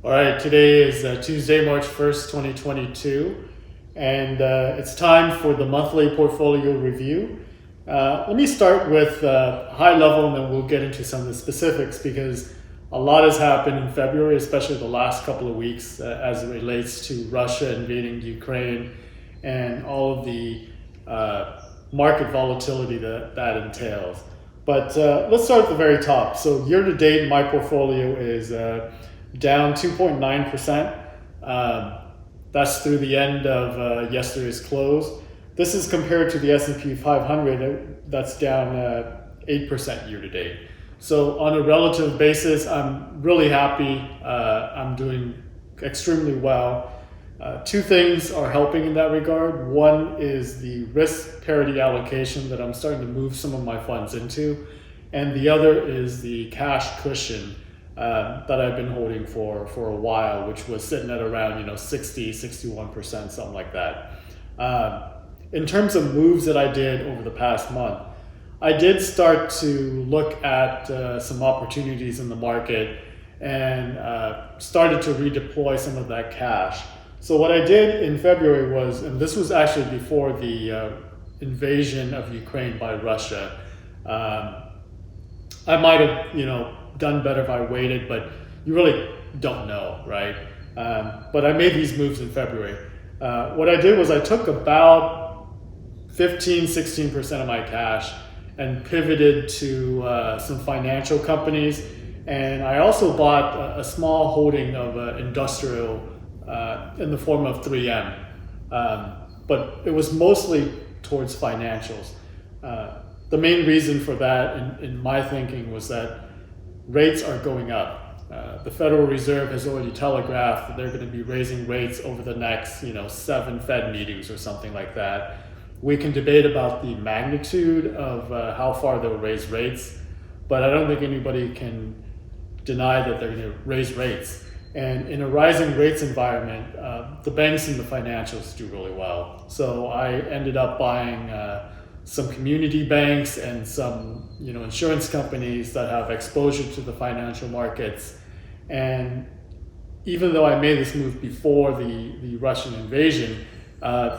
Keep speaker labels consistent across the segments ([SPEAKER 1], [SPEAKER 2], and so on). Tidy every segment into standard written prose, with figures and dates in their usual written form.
[SPEAKER 1] All right, today is Tuesday, March 1st, 2022, and it's time for the monthly portfolio review. Let me start with high level and then we'll get into some of the specifics because a lot has happened in February, especially the last couple of weeks as it relates to Russia invading Ukraine and all of the market volatility that entails. But let's start at the very top. So year to date, my portfolio is down 2.9%. That's through the end of yesterday's close. This is compared to the S&P 500 that's down 8% year to date. So on a relative basis, I'm really happy. I'm doing extremely well. Two things are helping in that regard. One is the risk parity allocation that I'm starting to move some of my funds into. And the other is the cash cushion that I've been holding for a while, which was sitting at around 60, 61%, something like that. In terms of moves that I did over the past month, I did start to look at some opportunities in the market and started to redeploy some of that cash. So what I did in February was, and this was actually before the invasion of Ukraine by Russia, I might have done better if I waited, but you really don't know, right? But I made these moves in February. What I did was I took about 15, 16% of my cash and pivoted to some financial companies. And I also bought a small holding of industrial in the form of 3M. But it was mostly towards financials. The main reason for that, in my thinking, was that rates are going up. The Federal Reserve has already telegraphed that they're going to be raising rates over the next 7 Fed meetings or something like that. We can debate about the magnitude of how far they'll raise rates, but I don't think anybody can deny that they're going to raise rates. And in a rising rates environment, the banks and the financials do really well. So I ended up buying some community banks and some insurance companies that have exposure to the financial markets. And even though I made this move before the Russian invasion, it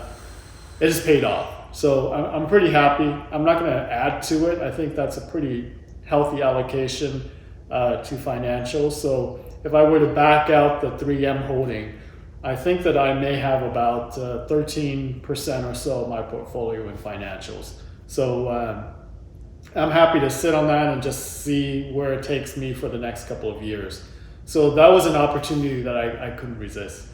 [SPEAKER 1] has paid off. So I'm pretty happy. I'm not going to add to it. I think that's a pretty healthy allocation to financials. So if I were to back out the 3M holding, I think that I may have about 13% or so of my portfolio in financials. So I'm happy to sit on that and just see where it takes me for the next couple of years. So that was an opportunity that I couldn't resist.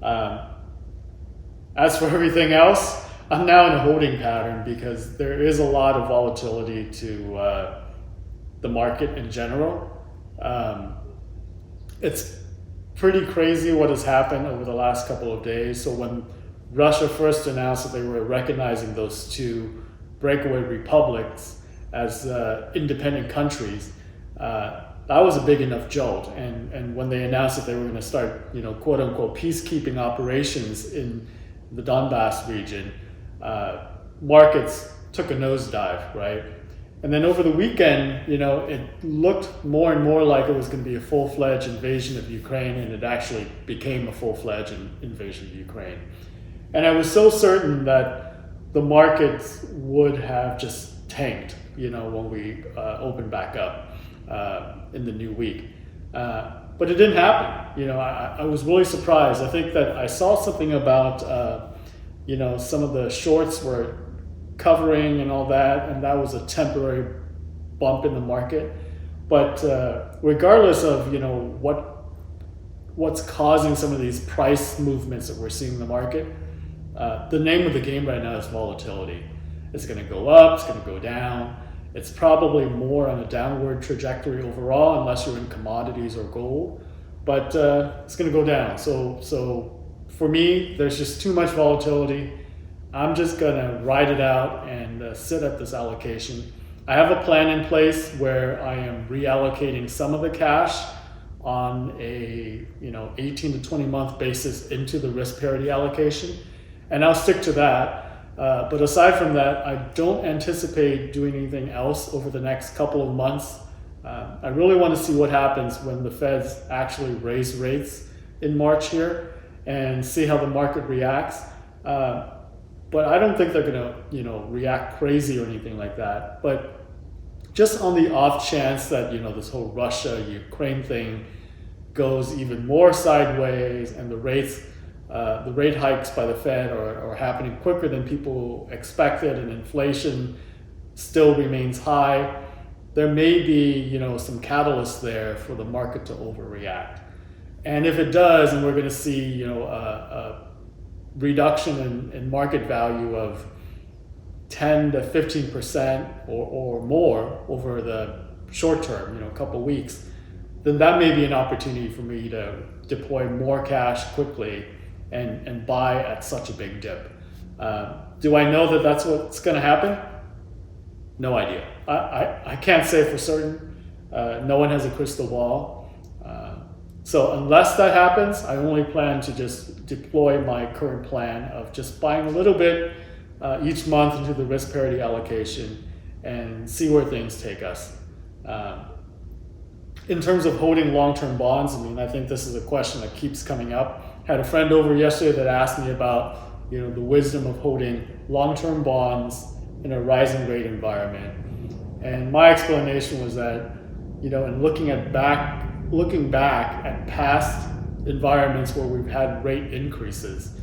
[SPEAKER 1] As for everything else, I'm now in a holding pattern because there is a lot of volatility to the market in general. It's pretty crazy what has happened over the last couple of days. So when Russia first announced that they were recognizing those two breakaway republics as independent countries, that was a big enough jolt. And when they announced that they were going to start, quote unquote, peacekeeping operations in the Donbas region, markets took a nosedive, right? And then over the weekend, it looked more and more like it was going to be a full-fledged invasion of Ukraine, and it actually became a full-fledged invasion of Ukraine. And I was so certain that the markets would have just tanked, when we opened back up in the new week. But it didn't happen. I was really surprised. I think that I saw something about, some of the shorts were covering and all that, and that was a temporary bump in the market. But regardless of what's causing some of these price movements that we're seeing in the market, the name of the game right now is volatility. It's going to go up, it's going to go down. It's probably more on a downward trajectory overall, unless you're in commodities or gold. But it's going to go down. So for me, there's just too much volatility. I'm just going to ride it out and sit at this allocation. I have a plan in place where I am reallocating some of the cash on a 18 to 20 month basis into the risk parity allocation, and I'll stick to that. But aside from that, I don't anticipate doing anything else over the next couple of months. I really want to see what happens when the Feds actually raise rates in March here and see how the market reacts. But I don't think they're going to, react crazy or anything like that. But just on the off chance that, this whole Russia-Ukraine thing goes even more sideways and the rate hikes by the Fed are happening quicker than people expected and inflation still remains high, there may be, some catalyst there for the market to overreact. And if it does, and we're going to see, a reduction in market value of 10 to 15% or more over the short term, a couple of weeks, then that may be an opportunity for me to deploy more cash quickly and buy at such a big dip. Do I know that that's what's going to happen? No idea. I can't say for certain. No one has a crystal ball. So unless that happens, I only plan to just deploy my current plan of just buying a little bit each month into the risk parity allocation and see where things take us. In terms of holding long-term bonds, I think this is a question that keeps coming up. Had a friend over yesterday that asked me about, the wisdom of holding long-term bonds in a rising rate environment. And my explanation was that, in looking back at past environments where we've had rate increases,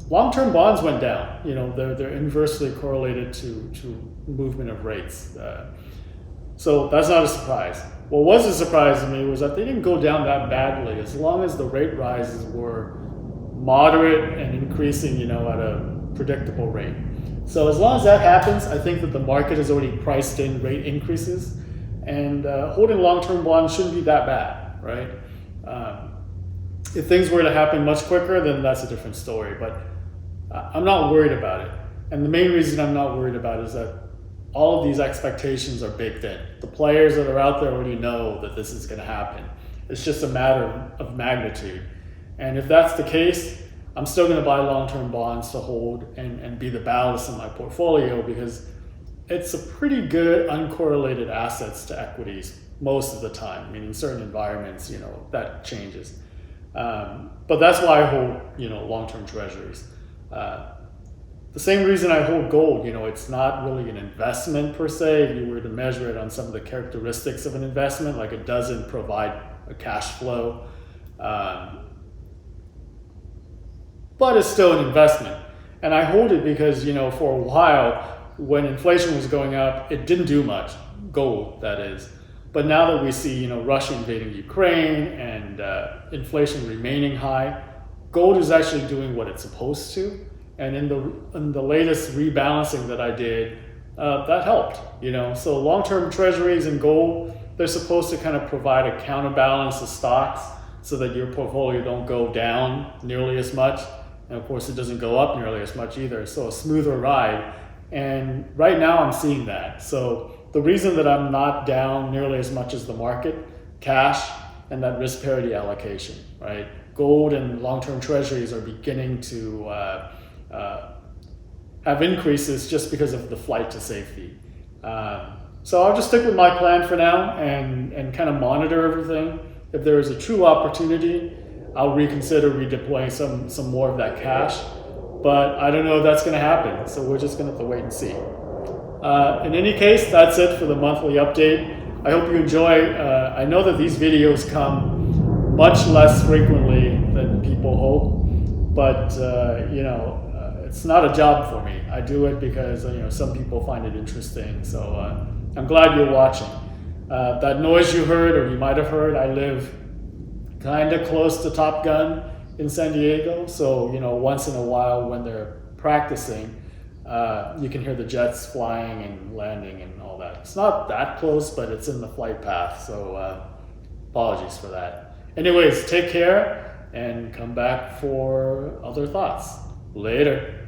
[SPEAKER 1] long-term bonds went down. They're inversely correlated to movement of rates. So that's not a surprise. What was a surprise to me was that they didn't go down that badly as long as the rate rises were moderate and increasing, at a predictable rate. So as long as that happens, I think that the market has already priced in rate increases, and holding long-term bonds shouldn't be that bad, right? If things were to happen much quicker, then that's a different story, but I'm not worried about it. And the main reason I'm not worried about it is that all of these expectations are baked in. The players that are out there already know that this is going to happen. It's just a matter of magnitude. And if that's the case, I'm still going to buy long-term bonds to hold and be the ballast in my portfolio, because it's a pretty good uncorrelated assets to equities most of the time. In certain environments, that changes. But that's why I hold, long-term treasuries. The same reason I hold gold, it's not really an investment per se. If you were to measure it on some of the characteristics of an investment, like it doesn't provide a cash flow. But it's still an investment. And I hold it because, for a while, when inflation was going up, it didn't do much, gold, that is. But now that we see, Russia invading Ukraine and inflation remaining high, gold is actually doing what it's supposed to. And in the latest rebalancing that I did, that helped, So long-term treasuries and gold, they're supposed to kind of provide a counterbalance of stocks so that your portfolio don't go down nearly as much. And of course, it doesn't go up nearly as much either. So a smoother ride. And right now I'm seeing that. So the reason that I'm not down nearly as much as the market, cash and that risk parity allocation, right? Gold and long-term treasuries are beginning to have increases just because of the flight to safety. So I'll just stick with my plan for now and kind of monitor everything. If there is a true opportunity, I'll reconsider redeploying some more of that cash, but I don't know if that's going to happen, so we're just going to have to wait and see. In any case, that's it for the monthly update. I hope you enjoy. I know that these videos come much less frequently than people hope, but it's not a job for me. I do it because some people find it interesting, so I'm glad you're watching. That noise you heard, or you might have heard, I live kind of close to Top Gun in San Diego, so once in a while when they're practicing, you can hear the jets flying and landing and all that. It's not that close, but it's in the flight path, so apologies for that. Anyways, take care and come back for other thoughts. Later.